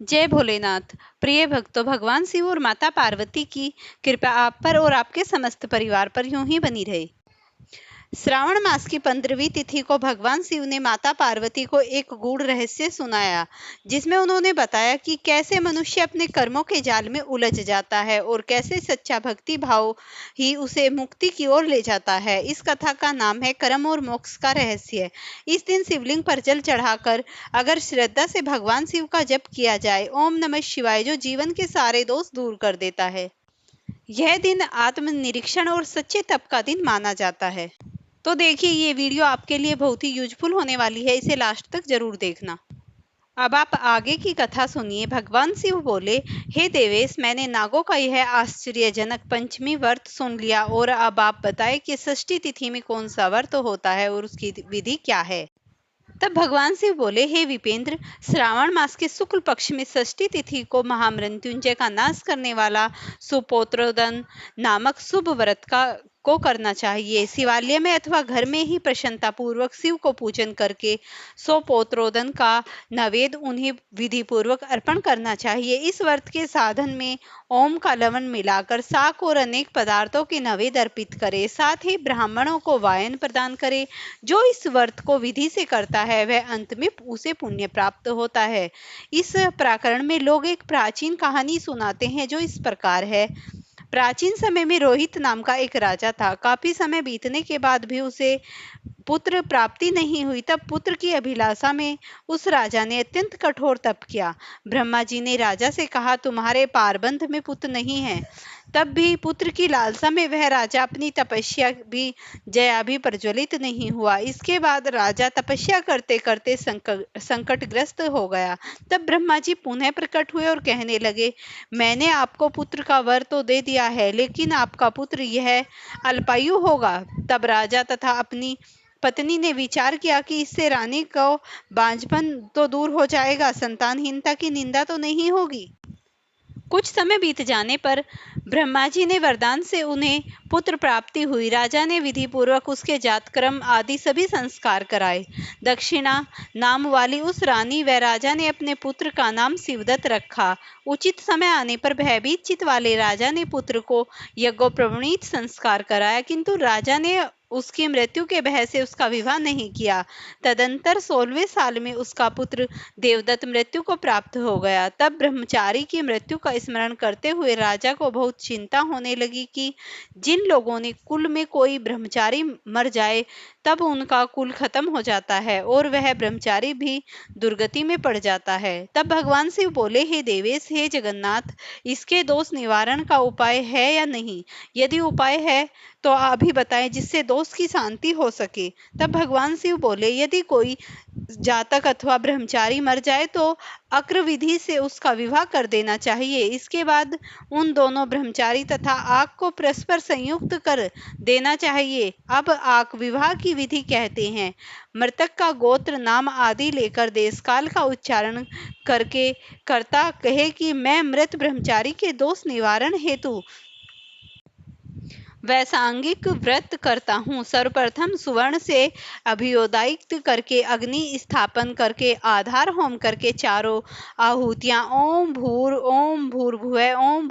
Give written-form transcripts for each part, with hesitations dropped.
जय भोलेनाथ। प्रिय भक्तों, भगवान शिव और माता पार्वती की कृपा आप पर और आपके समस्त परिवार पर यूं ही बनी रहे। श्रावण मास की 15वीं तिथि को भगवान शिव ने माता पार्वती को एक गूढ़ रहस्य सुनाया, जिसमें उन्होंने बताया कि कैसे मनुष्य अपने कर्मों के जाल में उलझ जाता है और कैसे सच्चा भक्ति भाव ही उसे मुक्ति की ओर ले जाता है। इस कथा का नाम है कर्म और मोक्ष का रहस्य। इस दिन शिवलिंग पर जल चढ़ाकर अगर श्रद्धा से भगवान शिव का जप किया जाए, ओम नमः शिवाय, जो जीवन के सारे दोष दूर कर देता है। यह दिन आत्मनिरीक्षण और सच्चे तप का दिन माना जाता है। तो देखिए, ये वीडियो आपके लिए बहुत ही यूजफुल होने वाली है, इसे लास्ट तक जरूर देखना। अब आप आगे की कथा सुनिए। भगवान शिव बोले, हे देवेश, मैंने नागों का यह आश्चर्यजनक पंचमी व्रत सुन लिया और अब आप बताएं कि षष्ठी तिथि में कौन सा व्रत होता है और उसकी विधि क्या है। तब भगवान शिव बोले, हे विपेंद्र, श्रावण मास के शुक्ल पक्ष में षष्ठी तिथि को महामृत्युंजय का नाश करने वाला सुपोत्रोदन नामक शुभ व्रत को करना चाहिए। शिवालय में अथवा घर में ही प्रसन्नता पूर्वक शिव को पूजन करके सोपोत्रोदन का नैवेद्य उन्हें विधि पूर्वक अर्पण करना चाहिए। इस व्रत के साधन में ओम का लवण मिलाकर शाक और अनेक पदार्थों के नैवेद्य अर्पित करे, साथ ही ब्राह्मणों को वायन प्रदान करे। जो इस व्रत को विधि से करता है वह अंत में उसे पुण्य प्राप्त होता है। इस प्रकरण में लोग एक प्राचीन कहानी सुनाते हैं जो इस प्रकार है। प्राचीन समय में रोहित नाम का एक राजा था। काफी समय बीतने के बाद भी उसे पुत्र प्राप्ति नहीं हुई। तब पुत्र की अभिलाषा में उस राजा ने अत्यंत कठोर तप किया। ब्रह्मा जी ने राजा से कहा, तुम्हारे पारबंध में पुत्र नहीं है। तब भी पुत्र की लालसा में वह राजा अपनी तपस्या भी जया भी प्रज्वलित नहीं हुआ। इसके बाद राजा तपस्या करते करते संकटग्रस्त हो गया। तब ब्रह्मा जी पुनः प्रकट हुए और कहने लगे, मैंने आपको पुत्र का वर तो दे दिया है, लेकिन आपका पुत्र यह अल्पायु होगा। तब राजा तथा अपनी पत्नी ने विचार किया कि इससे रानी को बांझपन तो दूर हो जाएगा, संतानहीनता की निंदा तो नहीं होगी। कुछ समय बीत जाने पर ब्रह्मा जी ने वरदान से उन्हें पुत्र प्राप्ति हुई। राजा ने विधि पूर्वक उसके जातक्रम आदि सभी संस्कार कराए। दक्षिणा नाम वाली उस रानी व राजा ने अपने पुत्र का नाम शिवदत्त रखा। उचित समय आने पर भयभीत चित्त वाले राजा ने पुत्र को यज्ञोपवीत संस्कार कराया, किंतु राजा ने उसकी मृत्यु के भय से उसका विवाह नहीं किया। तदंतर 16वें साल में उसका पुत्र देवदत्त मृत्यु को प्राप्त हो गया। तब ब्रह्मचारी की मृत्यु का स्मरण करते हुए राजा को बहुत चिंता होने लगी कि जिन लोगों ने कुल में कोई ब्रह्मचारी मर जाए तब उनका कुल खत्म हो जाता है और वह ब्रह्मचारी भी दुर्गति में पड़ जाता है। तब भगवान शिव बोले, हे देवेश, हे जगन्नाथ, इसके दोष निवारण का उपाय है या नहीं? यदि उपाय है तो अभी बताएं, जिससे दोष की शांति हो सके। तब भगवान शिव बोले, यदि कोई जातक अथवा ब्रह्मचारी मर जाए तो अक्र विधि से उसका विवाह कर देना चाहिए। इसके बाद उन दोनों ब्रह्मचारी तथा आग को परस्पर संयुक्त कर देना चाहिए। अब आग विवाह की विधि कहते हैं। मृतक का गोत्र नाम आदि लेकर देश काल का उच्चारण करके कर्ता कहे कि मैं मृत ब्रह्मचारी के दोष निवारण हेतु वैसांगिक व्रत करता हूँ। सर्वप्रथम सुवर्ण से अभियोदायित करके अग्नि स्थापन करके आधार होम करके चारों आहुतियां ओम भूर्भुवः ओम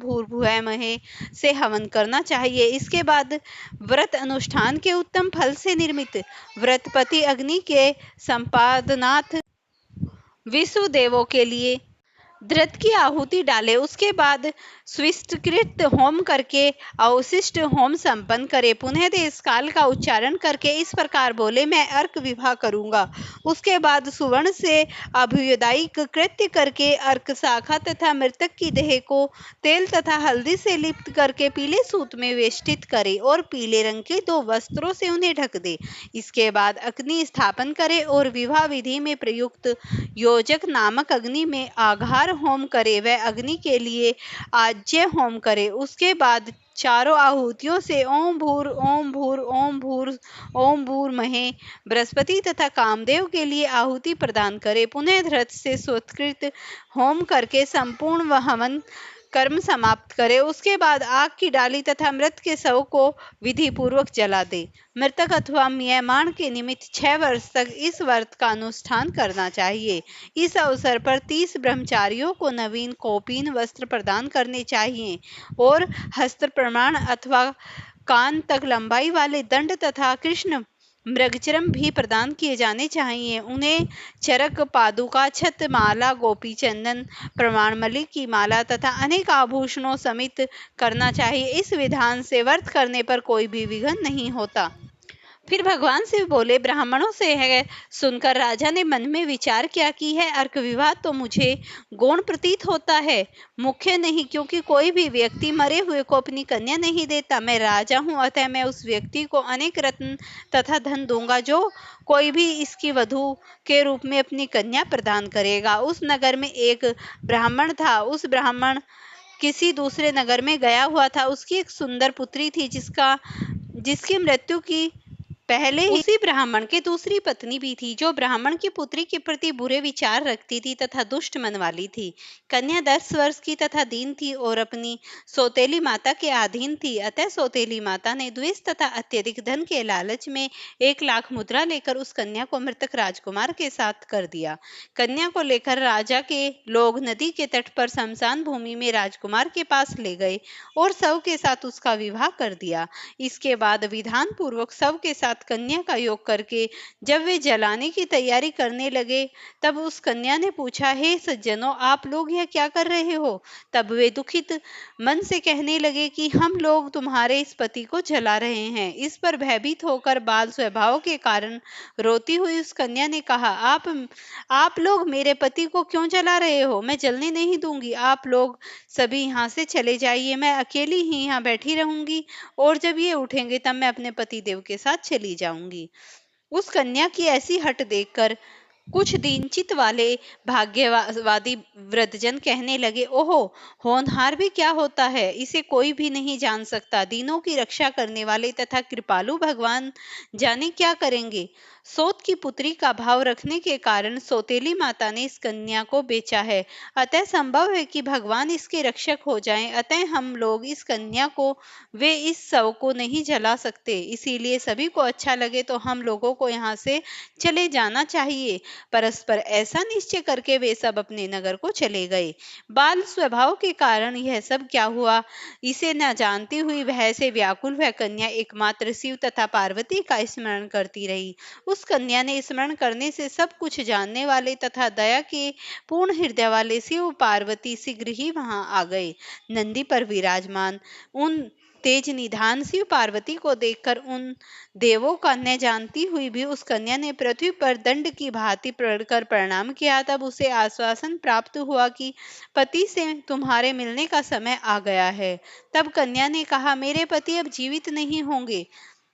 भूर्भुवः महे से हवन करना चाहिए। इसके बाद व्रत अनुष्ठान के उत्तम फल से निर्मित व्रतपति अग्नि के संपादनार्थ विष्णु देवों के लिए घृत की आहुति डाले। उसके बाद स्विष्टकृत होम करके अवशिष्ट होम संपन्न करे। पुनः देश काल का उच्चारण करके इस प्रकार बोले, मैं अर्क विवाह करूंगा। उसके बाद सुवर्ण से अभ्युदायिक कृत्य करके अर्क शाखा तथा मृतक की देह को तेल तथा हल्दी से लिप्त करके पीले सूत में वेष्टित करे और पीले रंग के 2 वस्त्रों से उन्हें ढक दे। इसके बाद अग्नि स्थापन करे और विवाह विधि में प्रयुक्त योजक नामक अग्नि में आघार होम करे व अग्नि के लिए आज्य होम करे। उसके बाद चारों आहुतियों से ओम भूर महे बृहस्पति तथा कामदेव के लिए आहुति प्रदान करे। पुनः धृत से स्वत्कृत होम करके संपूर्ण हवन कर्म समाप्त करे। उसके बाद आग की डाली तथा मृत के शव को विधि पूर्वक जला दे। मृतक अथवा म्रियमाण के निमित्त 6 वर्ष तक इस व्रत का अनुष्ठान करना चाहिए। इस अवसर पर 30 ब्रह्मचारियों को नवीन कौपीन वस्त्र प्रदान करने चाहिए और हस्त प्रमाण अथवा कान तक लंबाई वाले दंड तथा कृष्ण मृगचरम भी प्रदान किए जाने चाहिए। उन्हें चरक, पादुका, छत, माला, गोपी चंदन, प्रमाणमलि की माला तथा अनेक आभूषणों समित करना चाहिए। इस विधान से व्रत करने पर कोई भी विघ्न नहीं होता। फिर भगवान शिव बोले, ब्राह्मणों से यह सुनकर राजा ने मन में विचार किया कि यह अर्क विवाह तो मुझे गौण प्रतीत होता है, मुख्य नहीं, क्योंकि कोई भी व्यक्ति मरे हुए को अपनी कन्या नहीं देता। मैं राजा हूँ, अतः मैं उस व्यक्ति को अनेक रत्न तथा धन दूंगा जो कोई भी इसकी वधू के रूप में अपनी कन्या प्रदान करेगा। उस नगर में एक ब्राह्मण था। उस ब्राह्मण किसी दूसरे नगर में गया हुआ था। उसकी एक सुंदर पुत्री थी जिसकी मृत्यु की पहले ही उसी ब्राह्मण के दूसरी पत्नी भी थी, जो ब्राह्मण की पुत्री के प्रति बुरे विचार रखती थी तथा दुष्ट मन वाली थी। कन्या 10 वर्ष की तथा दीन थी और अपनी सौतेली माता के अधीन थी। अतः सौतेली माता ने द्वेष तथा अत्यधिक धन के लालच में 1 लाख मुद्रा लेकर उस कन्या को मृतक राजकुमार के साथ कर दिया। कन्या को लेकर राजा के लोग नदी के तट पर शमशान भूमि में राजकुमार के पास ले गए और शव के साथ उसका विवाह कर दिया। इसके बाद विधान पूर्वक शव के साथ कन्या का योग करके जब वे जलाने की तैयारी करने लगे, तब उस कन्या ने पूछा, हे सज्जनों, आप लोग यह क्या कर रहे हो? तब वे दुखित मन से कहने लगे कि हम लोग तुम्हारे इस पति को जला रहे हैं। इस पर भयभीत होकर बाल स्वभाव के कारण रोती हुई उस कन्या ने कहा, आप लोग मेरे पति को क्यों जला रहे हो? मैं जलने नहीं दूंगी। आप लोग सभी यहाँ से चले जाइए, मैं अकेली ही यहाँ बैठी रहूंगी और जब ये उठेंगे तब मैं अपने पति देव के साथ चली जाऊंगी। उस कन्या की ऐसी हट देखकर कुछ दीनचित वाले भाग्यवादी वृद्धजन कहने लगे, ओहो, होनहार भी क्या होता है, इसे कोई भी नहीं जान सकता। दीनों की रक्षा करने वाले तथा कृपालु भगवान जाने क्या करेंगे। सौत की पुत्री का भाव रखने के कारण सौतेली माता ने इस कन्या को बेचा है। अतः संभव है कि भगवान इसके रक्षक हो जाएं। अतः हम लोग इस कन्या को वे इस शव को नहीं जला सकते। इसीलिए सभी को अच्छा लगे तो हम लोगों को यहाँ से चले जाना चाहिए। परस्पर ऐसा निश्चय करके वे सब अपने नगर को चले गए। बाल स्वभाव के कारण यह सब क्या हुआ, इसे न जानती हुई वह से व्याकुल वह कन्या एकमात्र शिव तथा पार्वती का स्मरण करती रही। उस कन्या ने स्मरण करने से सब कुछ जानने वाले तथा दया के पूर्ण हृदय वाले शिव पार्वती शीघ्र ही वहां आ गए। नंदी पर विराजमान उन तेज निधान शिव पार्वती को देखकर उन देवों का न जानती हुई भी उस कन्या ने पृथ्वी पर दंड की भांति पड़कर प्रणाम किया। तब उसे आश्वासन प्राप्त हुआ कि पति से तुम्हारे मिलने का समय आ गया है। तब कन्या ने कहा, मेरे पति अब जीवित नहीं होंगे।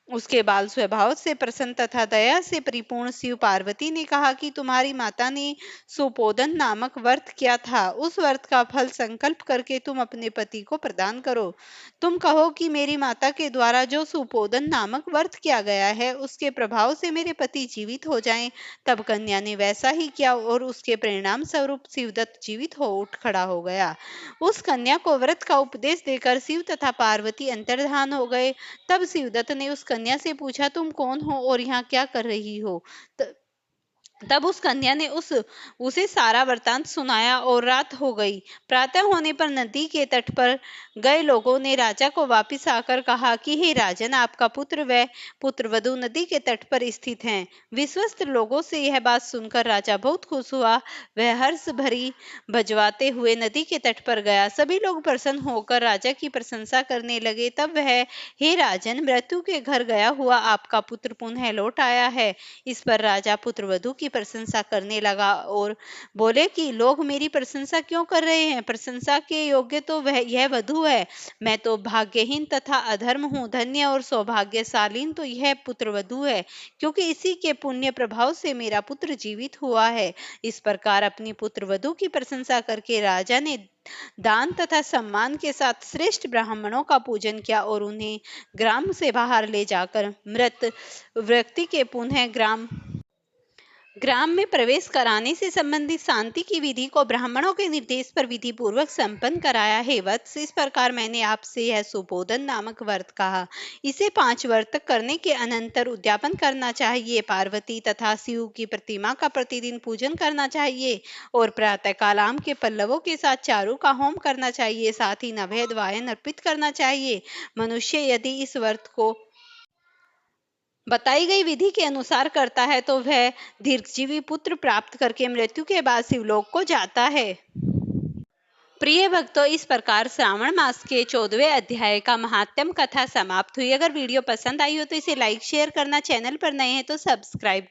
उसके बाल स्वभाव से प्रसन्न तथा दया से परिपूर्ण शिव पार्वती ने कहा कि तुम्हारी माता ने सुपोदन नामक व्रत किया था। उस व्रत का फल संकल्प करके तुम अपने पति को प्रदान करो। तुम कहो कि मेरी माता के द्वारा जो सुपोदन नामक व्रत किया गया है उसके प्रभाव से मेरे पति जीवित हो जाएं। तब कन्या ने वैसा ही किया और उसके परिणाम स्वरूप शिवदत्त जीवित हो उठ खड़ा हो गया। उस कन्या को व्रत का उपदेश देकर शिव तथा पार्वती अंतर्धान हो गए। तब शिवदत्त ने उस कन्या से पूछा, तुम कौन हो और यहाँ क्या कर रही हो? तब उस कन्या ने उसे सारा वृतांत सुनाया और रात हो गई। प्रातः होने पर नदी के तट पर गए लोगों ने राजा को वापस आकर कहा कि हे राजन, आपका पुत्र व पुत्रवधू नदी के तट पर स्थित हैं। विश्वस्त लोगों से यह बात सुनकर राजा बहुत खुश हुआ। वह हर्ष भरी बजवाते हुए नदी के तट पर गया। सभी लोग प्रसन्न होकर राजा की प्रशंसा करने लगे। तब वह, हे राजन, मृत्यु के घर गया हुआ आपका पुत्र पुनः लौट आया है। इस पर राजा पुत्रवधू की प्रशंसा करने लगा और बोले कि लोग मेरी प्रशंसा क्यों कर रहे हैं? प्रशंसा के योग्य तो यह वधू है। मैं तो भाग्यहीन तथा अधर्म हूँ। धन्य और सौभाग्यशालीन तो यह पुत्रवधू है, क्योंकि इसी के पुण्य प्रभाव से मेरा पुत्र जीवित हुआ है। इस प्रकार अपनी पुत्रवधू की प्रशंसा करके राजा ने दान तथा सम्मान के साथ श्रेष्ठ ब्राह्मणों का पूजन किया और उन्हें ग्राम से बाहर ले जाकर मृत व्यक्ति के पुनः ग्राम में प्रवेश कराने से संबंधित शांति की विधि को ब्राह्मणों के निर्देश पर विधि पूर्वक संपन्न कराया है। वत्स, इस प्रकार मैंने आपसे यह सुबोधन नामक व्रत कहा। इसे 5 व्रत करने के अनंतर उद्यापन करना चाहिए। पार्वती तथा शिव की प्रतिमा का प्रतिदिन पूजन करना चाहिए और प्रातःकाल आम के पल्लवों के साथ चारू का होम करना चाहिए। साथ ही नैवेद्य वायन अर्पित करना चाहिए। मनुष्य यदि इस व्रत को बताई गई विधि के अनुसार करता है तो वह दीर्घजीवी पुत्र प्राप्त करके मृत्यु के बाद शिवलोक को जाता है। प्रिय भक्तों, इस प्रकार श्रावण मास के 14वें अध्याय का महात्म्य कथा समाप्त हुई। अगर वीडियो पसंद आई हो तो इसे लाइक शेयर करना, चैनल पर नए हैं तो सब्सक्राइब